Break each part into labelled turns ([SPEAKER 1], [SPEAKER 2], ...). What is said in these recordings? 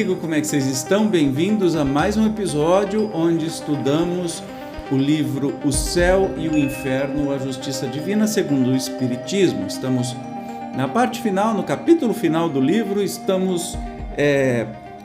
[SPEAKER 1] amigo, como é que vocês estão? Bem-vindos a mais um episódio onde estudamos o livro O Céu e o Inferno, a Justiça Divina segundo o Espiritismo. Estamos na parte final, no capítulo final do livro, estamos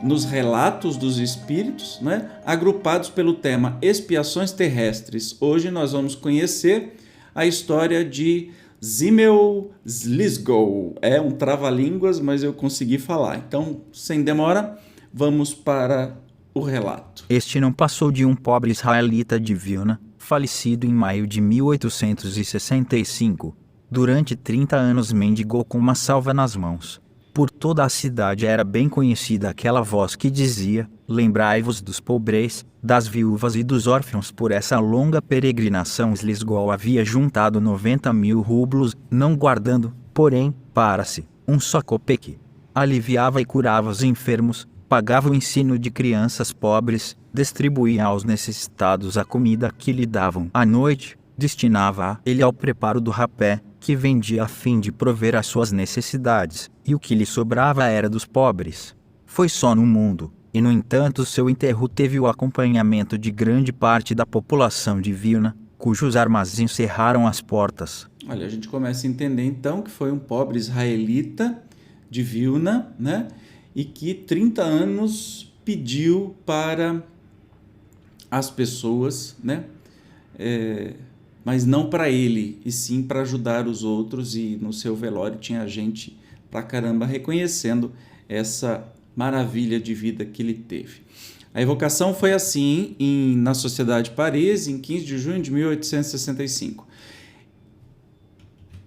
[SPEAKER 1] nos relatos dos espíritos, né, agrupados pelo tema Expiações Terrestres. Hoje nós vamos conhecer a história de Zimel Slisgow. É um trava-línguas, mas eu consegui falar. Então, sem demora, vamos para o relato.
[SPEAKER 2] Este não passou de um pobre israelita de Vilna, falecido em maio de 1865. Durante 30 anos mendigou com uma salva nas mãos. Por toda a cidade era bem conhecida aquela voz que dizia: lembrai-vos dos pobres, das viúvas e dos órfãos. Por essa longa peregrinação Slisgow havia juntado 90.000 rublos, não guardando, porém, para si, um só copeque. Aliviava e curava os enfermos, pagava o ensino de crianças pobres, distribuía aos necessitados a comida que lhe davam à noite, destinava ele ao preparo do rapé, que vendia a fim de prover às suas necessidades, e o que lhe sobrava era dos pobres. Foi só no mundo, e no entanto seu enterro teve o acompanhamento de grande parte da população de Vilna, cujos armazéns cerraram as portas.
[SPEAKER 1] Olha, a gente começa a entender então que foi um pobre israelita de Vilna, né? E que 30 anos pediu para as pessoas, né? Mas não para ele, e sim para ajudar os outros, e no seu velório tinha gente pra caramba reconhecendo essa maravilha de vida que ele teve. A evocação foi assim na Sociedade de Paris, em 15 de junho de 1865.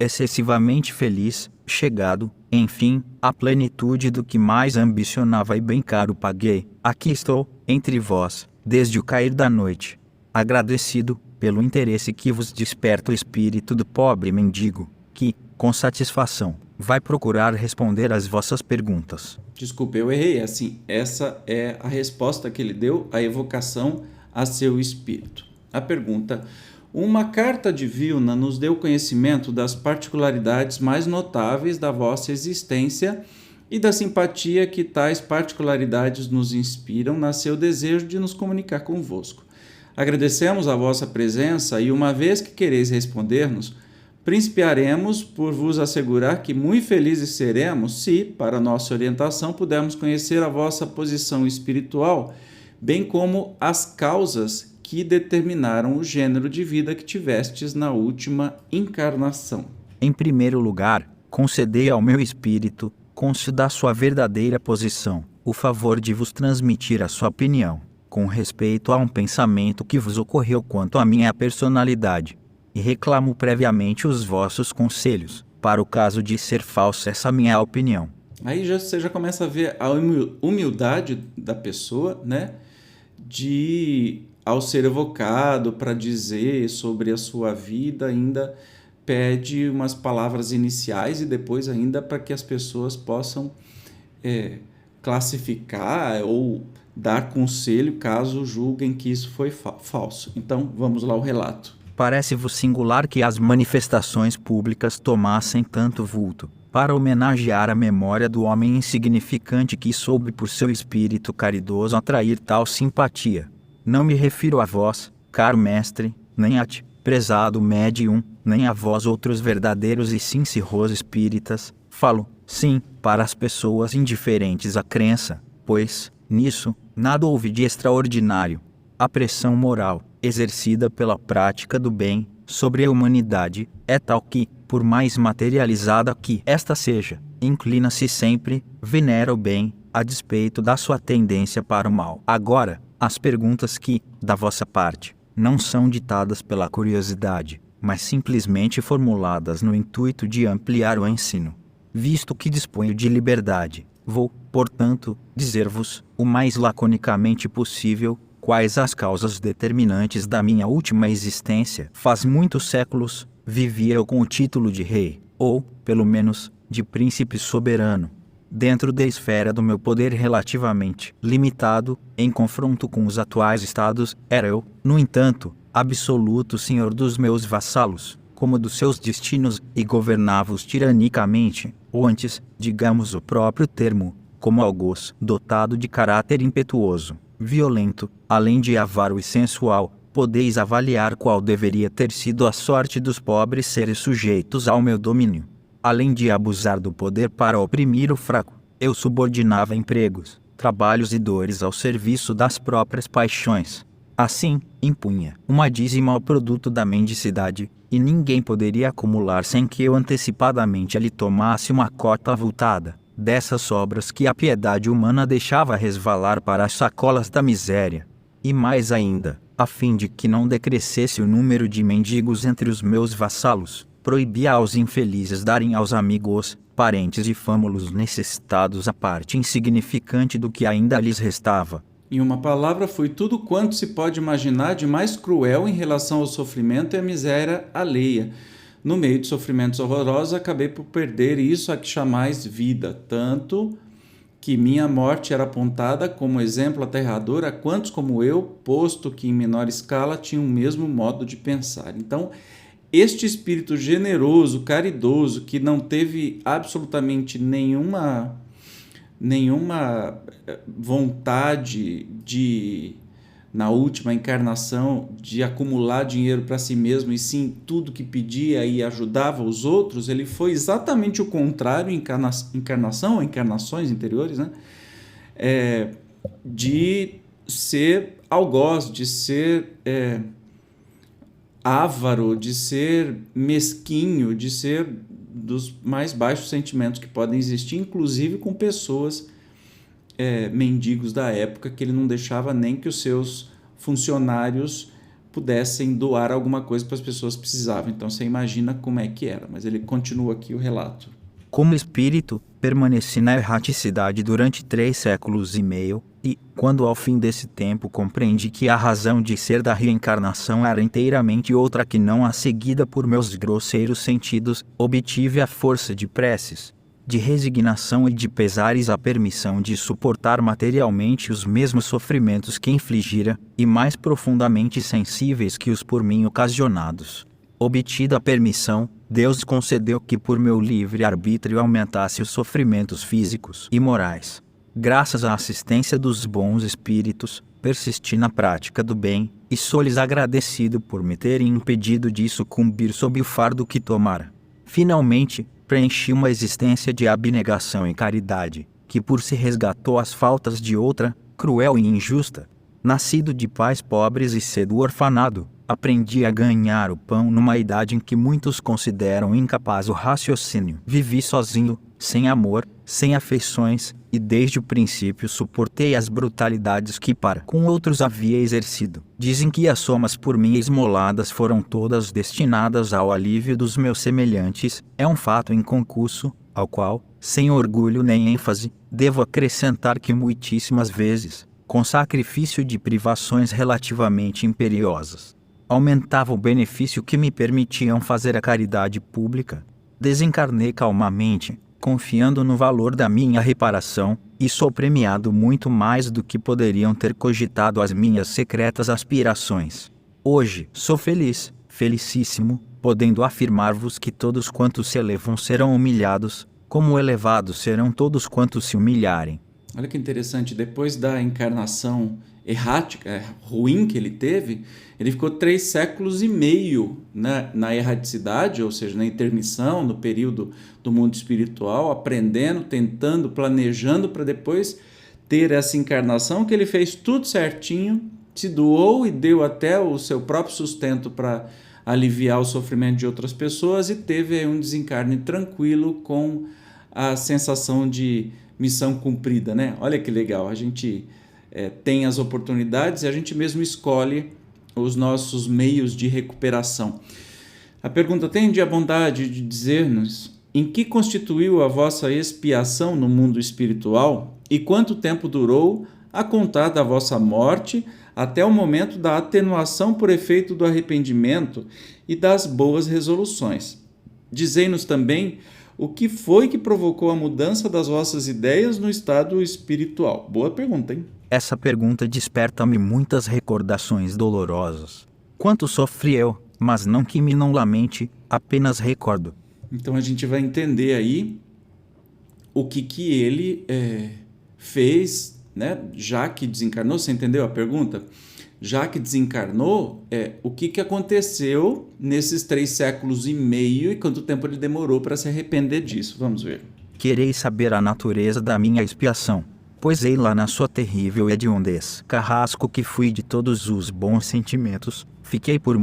[SPEAKER 2] Excessivamente feliz, chegado, enfim, à plenitude do que mais ambicionava e bem caro paguei, aqui estou, entre vós, desde o cair da noite. Agradecido pelo interesse que vos desperta o espírito do pobre mendigo, que, com satisfação, vai procurar responder às vossas perguntas.
[SPEAKER 1] Desculpe, eu errei. Assim, essa é a resposta que ele deu à evocação a seu espírito. A pergunta: uma carta de Vilna nos deu conhecimento das particularidades mais notáveis da vossa existência e da simpatia que tais particularidades nos inspiram, nasceu o desejo de nos comunicar convosco. Agradecemos a vossa presença e, uma vez que quereis responder-nos, principiaremos por vos assegurar que muito felizes seremos se, para nossa orientação, pudermos conhecer a vossa posição espiritual, bem como as causas que determinaram o gênero de vida que tivestes na última encarnação.
[SPEAKER 2] Em primeiro lugar, concedei ao meu espírito, cônscio da sua verdadeira posição, o favor de vos transmitir a sua opinião, com respeito a um pensamento que vos ocorreu quanto à minha personalidade, e reclamo previamente os vossos conselhos, para o caso de ser falsa essa minha opinião.
[SPEAKER 1] Aí você já começa a ver a humildade da pessoa, né? Ao ser evocado para dizer sobre a sua vida, ainda pede umas palavras iniciais e depois ainda para que as pessoas possam classificar ou dar conselho caso julguem que isso foi falso. Então, vamos lá ao relato.
[SPEAKER 2] Parece-vos singular que as manifestações públicas tomassem tanto vulto, para homenagear a memória do homem insignificante que soube por seu espírito caridoso atrair tal simpatia. Não me refiro a vós, caro mestre, nem a ti, prezado médium, nem a vós outros verdadeiros e sinceros espíritas. Falo, sim, para as pessoas indiferentes à crença, pois, nisso, nada houve de extraordinário. A pressão moral, exercida pela prática do bem, sobre a humanidade, é tal que, por mais materializada que esta seja, inclina-se sempre, venera o bem, a despeito da sua tendência para o mal. Agora, as perguntas que, da vossa parte, não são ditadas pela curiosidade, mas simplesmente formuladas no intuito de ampliar o ensino. Visto que disponho de liberdade, vou, portanto, dizer-vos, o mais laconicamente possível, quais as causas determinantes da minha última existência. Faz muitos séculos, vivia eu com o título de rei, ou, pelo menos, de príncipe soberano. Dentro da esfera do meu poder relativamente limitado, em confronto com os atuais estados, era eu, no entanto, absoluto senhor dos meus vassalos, como dos seus destinos, e governava-os tiranicamente, ou antes, digamos o próprio termo, como algoz, dotado de caráter impetuoso, violento, além de avaro e sensual, podeis avaliar qual deveria ter sido a sorte dos pobres seres sujeitos ao meu domínio. Além de abusar do poder para oprimir o fraco, eu subordinava empregos, trabalhos e dores ao serviço das próprias paixões. Assim, impunha uma dízima ao produto da mendicidade, e ninguém poderia acumular sem que eu antecipadamente lhe tomasse uma cota avultada dessas sobras que a piedade humana deixava resvalar para as sacolas da miséria. E mais ainda, a fim de que não decrescesse o número de mendigos entre os meus vassalos, proibia aos infelizes darem aos amigos, parentes e fâmulos necessitados a parte insignificante do que ainda lhes restava.
[SPEAKER 1] Em uma palavra, foi tudo quanto se pode imaginar de mais cruel em relação ao sofrimento e à miséria alheia. No meio de sofrimentos horrorosos, acabei por perder isso a que chamais vida, tanto que minha morte era apontada como exemplo aterrador a quantos como eu, posto que em menor escala tinham o mesmo modo de pensar. Então, este espírito generoso, caridoso, que não teve absolutamente nenhuma vontade de, na última encarnação, de acumular dinheiro para si mesmo, e sim tudo que pedia e ajudava os outros, ele foi exatamente o contrário em encarnações anteriores, né? De ser algoz, de ser avaro, de ser mesquinho, de ser dos mais baixos sentimentos que podem existir, inclusive com pessoas, mendigos da época, que ele não deixava nem que os seus funcionários pudessem doar alguma coisa para as pessoas que precisavam. Então você imagina como é que era, mas ele continua aqui o relato.
[SPEAKER 2] Como espírito, permaneci na erraticidade durante 3 séculos e meio, e, quando ao fim desse tempo compreendi que a razão de ser da reencarnação era inteiramente outra que não a seguida por meus grosseiros sentidos, obtive a força de preces, de resignação e de pesares a permissão de suportar materialmente os mesmos sofrimentos que infligira, e mais profundamente sensíveis que os por mim ocasionados. Obtida a permissão, Deus concedeu que por meu livre arbítrio aumentasse os sofrimentos físicos e morais. Graças à assistência dos bons espíritos, persisti na prática do bem, e sou-lhes agradecido por me terem impedido de sucumbir sob o fardo que tomara. Finalmente, preenchi uma existência de abnegação e caridade, que por se resgatou as faltas de outra, cruel e injusta. Nascido de pais pobres e cedo orfanado, aprendi a ganhar o pão numa idade em que muitos consideram incapaz o raciocínio. Vivi sozinho, sem amor, sem afeições, e desde o princípio suportei as brutalidades que para com outros havia exercido. Dizem que as somas por mim esmoladas foram todas destinadas ao alívio dos meus semelhantes. É um fato inconcurso, ao qual, sem orgulho nem ênfase, devo acrescentar que muitíssimas vezes, com sacrifício de privações relativamente imperiosas, aumentava o benefício que me permitiam fazer a caridade pública. Desencarnei calmamente, confiando no valor da minha reparação, e sou premiado muito mais do que poderiam ter cogitado as minhas secretas aspirações. Hoje, sou feliz, felicíssimo, podendo afirmar-vos que todos quantos se elevam serão humilhados, como elevados serão todos quantos se humilharem.
[SPEAKER 1] Olha que interessante, depois da encarnação errática, ruim que ele teve, ele ficou 3 séculos e meio na erraticidade, ou seja, na intermissão, no período do mundo espiritual, aprendendo, tentando, planejando, para depois ter essa encarnação que ele fez tudo certinho, se doou e deu até o seu próprio sustento para aliviar o sofrimento de outras pessoas, e teve um desencarne tranquilo com a sensação de missão cumprida, né? Olha que legal, a gente tem as oportunidades e a gente mesmo escolhe os nossos meios de recuperação. A pergunta: tende a bondade de dizer-nos em que constituiu a vossa expiação no mundo espiritual e quanto tempo durou, a contar da vossa morte até o momento da atenuação por efeito do arrependimento e das boas resoluções. Dizei-nos também o que foi que provocou a mudança das vossas ideias no estado espiritual. Boa pergunta, hein?
[SPEAKER 2] Essa pergunta desperta-me muitas recordações dolorosas. Quanto sofri eu, mas não que me não lamente, apenas recordo.
[SPEAKER 1] Então a gente vai entender aí o que ele fez, né? Já que desencarnou, você entendeu a pergunta? Já que desencarnou, o que aconteceu nesses 3 séculos e meio e quanto tempo ele demorou para se arrepender disso? Vamos ver.
[SPEAKER 2] Quereis saber a natureza da minha expiação? Pois ei lá na sua terrível hediondez. Carrasco que fui de todos os bons sentimentos, fiquei por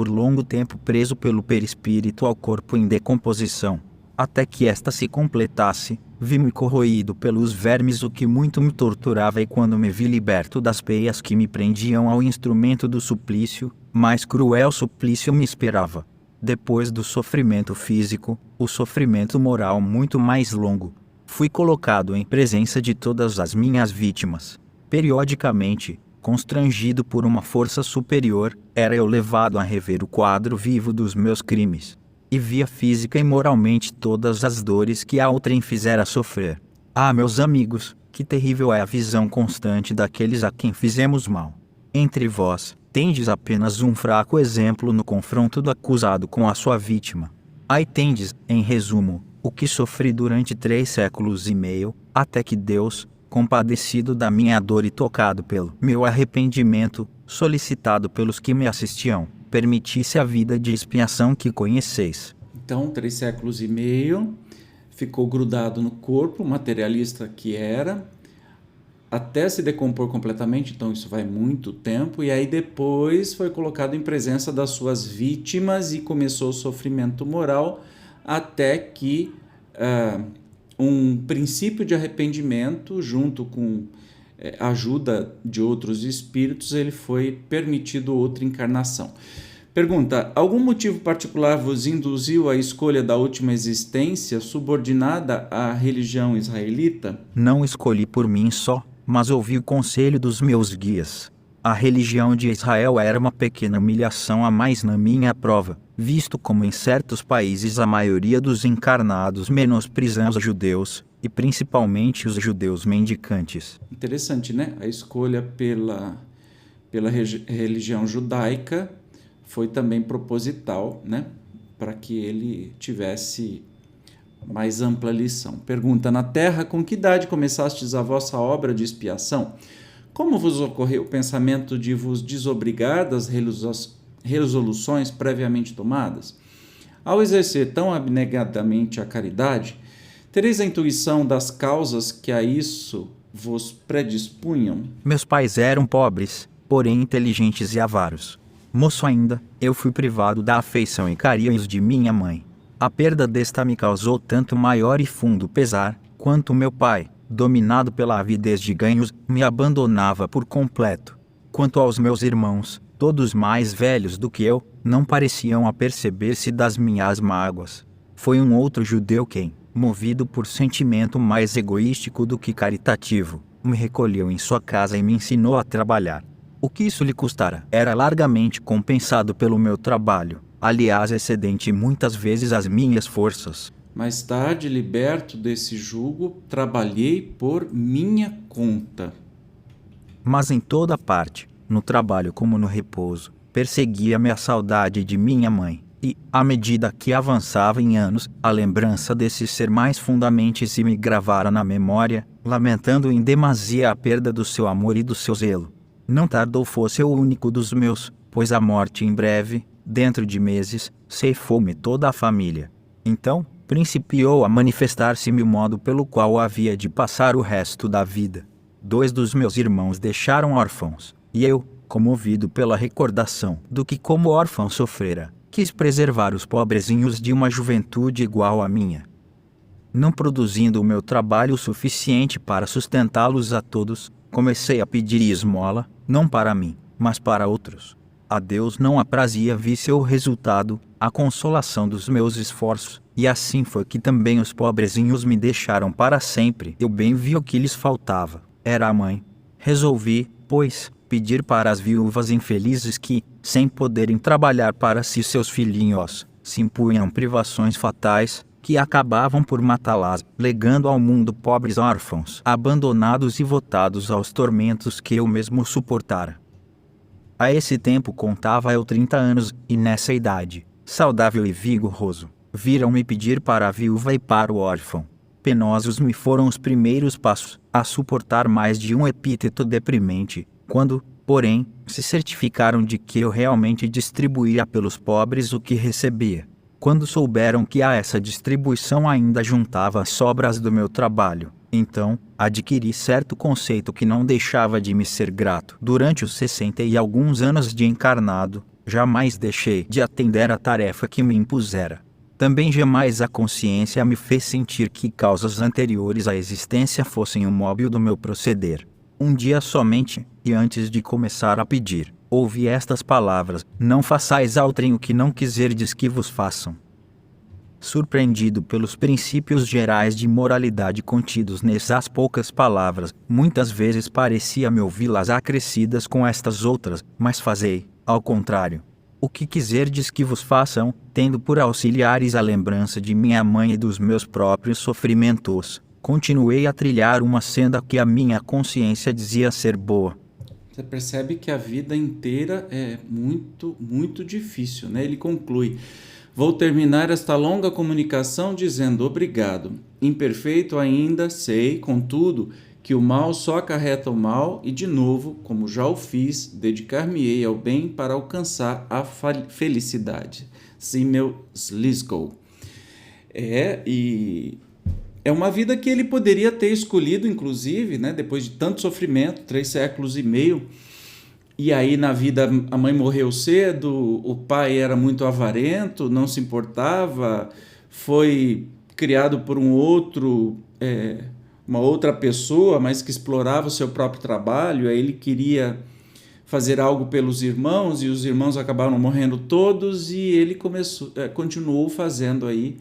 [SPEAKER 2] longo tempo preso pelo perispírito ao corpo em decomposição. Até que esta se completasse, vi-me corroído pelos vermes, o que muito me torturava, e quando me vi liberto das peias que me prendiam ao instrumento do suplício, mais cruel suplício me esperava. Depois do sofrimento físico, o sofrimento moral muito mais longo. Fui colocado em presença de todas as minhas vítimas. Periodicamente, constrangido por uma força superior, era eu levado a rever o quadro vivo dos meus crimes. E via física e moralmente todas as dores que a outrem fizera sofrer. Ah, meus amigos, que terrível é a visão constante daqueles a quem fizemos mal. Entre vós, tendes apenas um fraco exemplo no confronto do acusado com a sua vítima. Aí tendes, em resumo, o que sofri durante 3 séculos e meio, até que Deus, compadecido da minha dor e tocado pelo meu arrependimento, solicitado pelos que me assistiam, permitisse a vida de expiação que conheceis.
[SPEAKER 1] Então, 3 séculos e meio, ficou grudado no corpo, materialista que era, até se decompor completamente, então isso vai muito tempo, e aí depois foi colocado em presença das suas vítimas e começou o sofrimento moral, até que um princípio de arrependimento, junto com a ajuda de outros espíritos, ele foi permitido outra encarnação. Pergunta: algum motivo particular vos induziu à escolha da última existência subordinada à religião israelita?
[SPEAKER 2] Não escolhi por mim só, mas ouvi o conselho dos meus guias. A religião de Israel era uma pequena humilhação a mais na minha prova, visto como em certos países a maioria dos encarnados menosprezam os judeus, e principalmente os judeus mendicantes.
[SPEAKER 1] Interessante, né? A escolha pela religião judaica foi também proposital, né? Para que ele tivesse mais ampla lição. Pergunta: na Terra, com que idade começastes a vossa obra de expiação? Como vos ocorreu o pensamento de vos desobrigar das resoluções previamente tomadas? Ao exercer tão abnegadamente a caridade, tereis a intuição das causas que a isso vos predispunham?
[SPEAKER 2] Meus pais eram pobres, porém inteligentes e avaros. Moço ainda, eu fui privado da afeição e carinhos de minha mãe. A perda desta me causou tanto maior e fundo pesar, quanto meu pai, dominado pela avidez de ganhos, me abandonava por completo. Quanto aos meus irmãos, todos mais velhos do que eu, não pareciam aperceber-se das minhas mágoas. Foi um outro judeu quem, movido por sentimento mais egoístico do que caritativo, me recolheu em sua casa e me ensinou a trabalhar. O que isso lhe custara era largamente compensado pelo meu trabalho, aliás excedente muitas vezes às minhas forças.
[SPEAKER 1] Mais tarde, liberto desse jugo, trabalhei por minha conta.
[SPEAKER 2] Mas em toda parte, no trabalho como no repouso, perseguia-me a saudade de minha mãe, e, à medida que avançava em anos, a lembrança desse ser mais fundamente se me gravara na memória, lamentando em demasia a perda do seu amor e do seu zelo. Não tardou fosse o único dos meus, pois a morte em breve, dentro de meses, ceifou-me toda a família. Então, principiou a manifestar-se-me o modo pelo qual havia de passar o resto da vida. 2 dos meus irmãos deixaram órfãos, e eu, comovido pela recordação do que como órfão sofrera, quis preservar os pobrezinhos de uma juventude igual à minha. Não produzindo o meu trabalho suficiente para sustentá-los a todos, comecei a pedir esmola, não para mim, mas para outros. A Deus não aprazia vir seu resultado, a consolação dos meus esforços, e assim foi que também os pobrezinhos me deixaram para sempre. Eu bem vi o que lhes faltava, era a mãe. Resolvi, pois, pedir para as viúvas infelizes que, sem poderem trabalhar para si seus filhinhos, se impunham privações fatais, que acabavam por matá-las, legando ao mundo pobres órfãos, abandonados e votados aos tormentos que eu mesmo suportara. A esse tempo contava eu 30 anos, e nessa idade, saudável e vigoroso, viram-me pedir para a viúva e para o órfão. Penosos me foram os primeiros passos a suportar mais de um epíteto deprimente, quando, porém, se certificaram de que eu realmente distribuía pelos pobres o que recebia. Quando souberam que a essa distribuição ainda juntava as sobras do meu trabalho, então, adquiri certo conceito que não deixava de me ser grato. Durante os 60 e alguns anos de encarnado, jamais deixei de atender à tarefa que me impusera. Também jamais a consciência me fez sentir que causas anteriores à existência fossem o móvel do meu proceder. Um dia somente, e antes de começar a pedir, ouvi estas palavras: não façais a outrem o que não quiserdes que vos façam. Surpreendido pelos princípios gerais de moralidade contidos nessas poucas palavras, muitas vezes parecia-me ouvi-las acrescidas com estas outras: mas fazei, ao contrário, o que quiserdes que vos façam, tendo por auxiliares a lembrança de minha mãe e dos meus próprios sofrimentos. Continuei a trilhar uma senda que a minha consciência dizia ser boa.
[SPEAKER 1] Você percebe que a vida inteira é muito, muito difícil, né? Ele conclui: vou terminar esta longa comunicação dizendo obrigado. Imperfeito ainda, sei, contudo, que o mal só acarreta o mal e, de novo, como já o fiz, dedicar-me-ei ao bem para alcançar a felicidade. Simmel Slisko. E é uma vida que ele poderia ter escolhido, inclusive, né, depois de tanto sofrimento, 3 séculos e meio. E aí na vida a mãe morreu cedo, o pai era muito avarento, não se importava, foi criado por uma outra pessoa, mas que explorava o seu próprio trabalho. Aí ele queria fazer algo pelos irmãos e os irmãos acabaram morrendo todos, e ele continuou fazendo aí,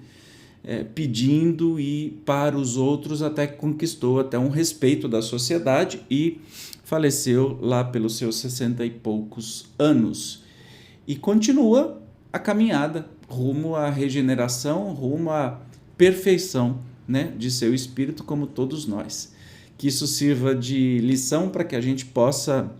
[SPEAKER 1] pedindo e para os outros, até que conquistou até um respeito da sociedade e faleceu lá pelos seus 60 e poucos anos. E continua a caminhada rumo à regeneração, rumo à perfeição, né, de seu espírito, como todos nós. Que isso sirva de lição para que a gente possa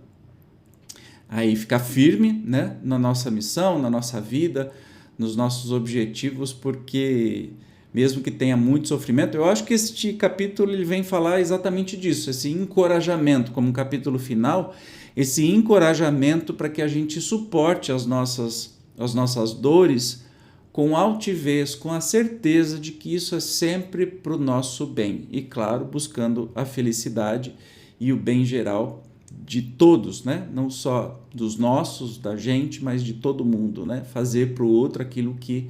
[SPEAKER 1] aí ficar firme, né, na nossa missão, na nossa vida, nos nossos objetivos, porque mesmo que tenha muito sofrimento, eu acho que este capítulo ele vem falar exatamente disso, esse encorajamento, como capítulo final, esse encorajamento para que a gente suporte as nossas dores com altivez, com a certeza de que isso é sempre para o nosso bem. E, claro, buscando a felicidade e o bem geral de todos, né? Não só dos nossos, da gente, mas de todo mundo, né? Fazer para o outro aquilo que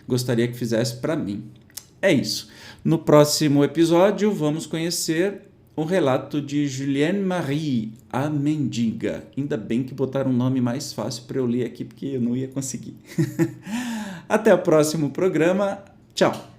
[SPEAKER 1] gostaria que fizesse para mim. É isso. No próximo episódio, vamos conhecer o relato de Julienne Marie, a mendiga. Ainda bem que botaram um nome mais fácil para eu ler aqui, porque eu não ia conseguir. Até o próximo programa. Tchau!